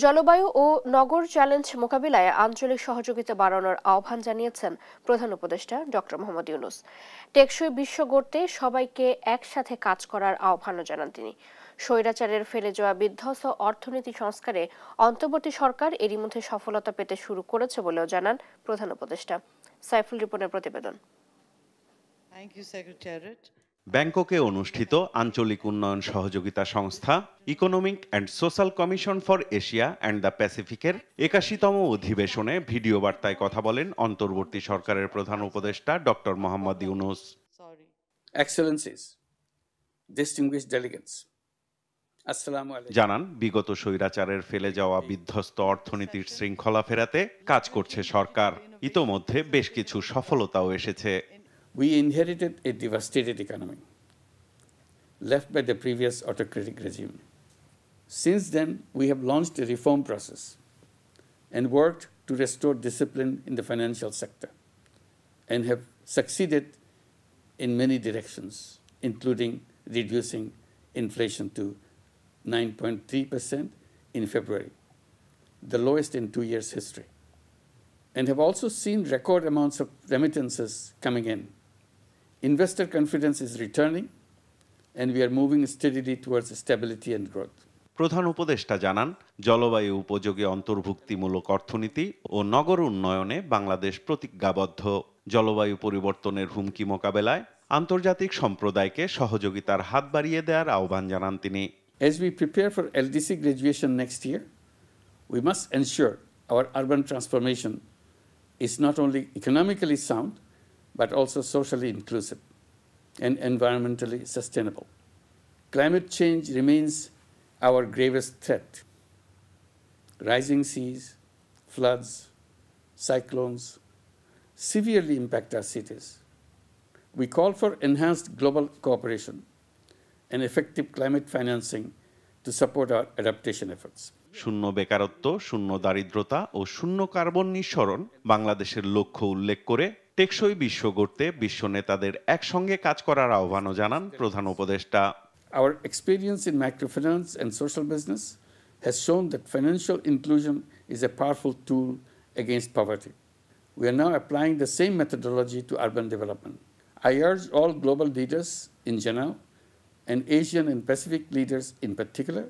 জলবায়ু ও নগর চ্যালেঞ্জ মোকাবিলায় আঞ্চলিক সহযোগিতা বাড়ানোর আহ্বান জানিয়েছেন প্রধান উপদেষ্টা ডক্টর মোহাম্মদ ইউনূস। টেকসই বিশ্ব গড়তে সবাইকে একসাথে কাজ করার আহ্বানও জানান তিনি। স্বৈরাচারের ফেলে যাওয়া বিধ্বস্ত অর্থনীতি সংস্কারে অন্তর্বর্তী সরকার এরই মধ্যে সফলতা পেতে শুরু করেছে বলেও জানান প্রধান উপদেষ্টা। সাইফুল রিপনের প্রতিবেদন। ব্যাংককে অনুষ্ঠিত আঞ্চলিক উন্নয়ন সহযোগিতা সংস্থা economic and social commission for Asia and the প্যাসিফিকের ৮১তম অধিবেশনে ভিডিও বার্তায় কথা বলেন অন্তর্বর্তী সরকারের প্রধান উপদেষ্টা doctor Mohammad Yunus. Excellencies, distinguished delegates, আসসালামু আলাইকুম। জানান, বিগত স্বৈরাচারের ফেলে যাওয়া বিধ্বস্ত অর্থনীতির শৃঙ্খলা ফেরাতে কাজ করছে সরকার। ইতোমধ্যে বেশ কিছু সফলতাও এসেছে। We inherited a devastated economy left by the previous autocratic regime. Since then, we have launched a reform process and worked to restore discipline in the financial sector and have succeeded in many directions, including reducing inflation to 9.3% in February, the lowest in 2 years' history, and have also seen record amounts of remittances coming in. Investor confidence is returning, and we are moving steadily towards stability and growth. প্রধান উপদেষ্টা জানান, জলবায়ু উপযোগী অন্তর্ভুক্তিমূলক অর্থনীতি ও নগর উন্নয়নে বাংলাদেশ প্রতিজ্ঞাবদ্ধ। জলবায়ু পরিবর্তনের হুমকি মোকাবেলায় আন্তর্জাতিক সম্প্রদায়কে সহযোগিতার হাত বাড়িয়ে দেওয়ার আহ্বান জানান তিনি। As we prepare for LDC graduation next year, we must ensure our urban transformation is not only economically sound, but also socially inclusive and environmentally sustainable. Climate change remains our gravest threat. Rising seas, floods, cyclones severely impact our cities. We call for enhanced global cooperation and effective climate financing to support our adaptation efforts. শূন্য বেকারত্ব, শূন্য দারিদ্রতা ও শূন্য carbon নিঃসরণ বাংলাদেশের লক্ষ্য উল্লেখ করে টেকসই বিশ্ব গড়তে বিশ্ব নেতাদের একসঙ্গে কাজ করার আহ্বানও জানান প্রধান উপদেষ্টা। Our experience in microfinance and social business has shown that financial inclusion is a powerful tool against poverty. We are now applying the same methodology to urban development. I urge all global leaders in general and Asian and Pacific leaders in particular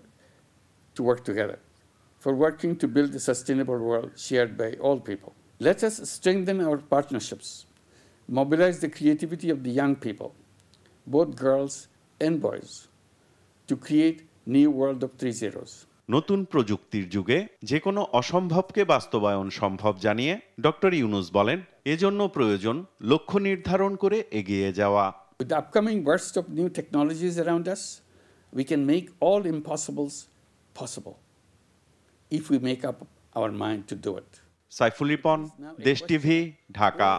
to work together for working to build a sustainable world shared by all people. Let us strengthen our partnerships, mobilize the creativity of the young people, both girls and boys, to create new world of 3 zeros. নতুন প্রযুক্তির যুগে যে কোনো অসম্ভবকে বাস্তবায়ন সম্ভব জানিয়ে doctor Yunus বলেন, এজন্য প্রয়োজন লক্ষ্য নির্ধারণ করে এগিয়ে যাওয়া। With the upcoming burst of new technologies around us, we can make all impossibles possible if we make up our mind to do it. Saiful Ripon, দেশ টিভি, ঢাকা।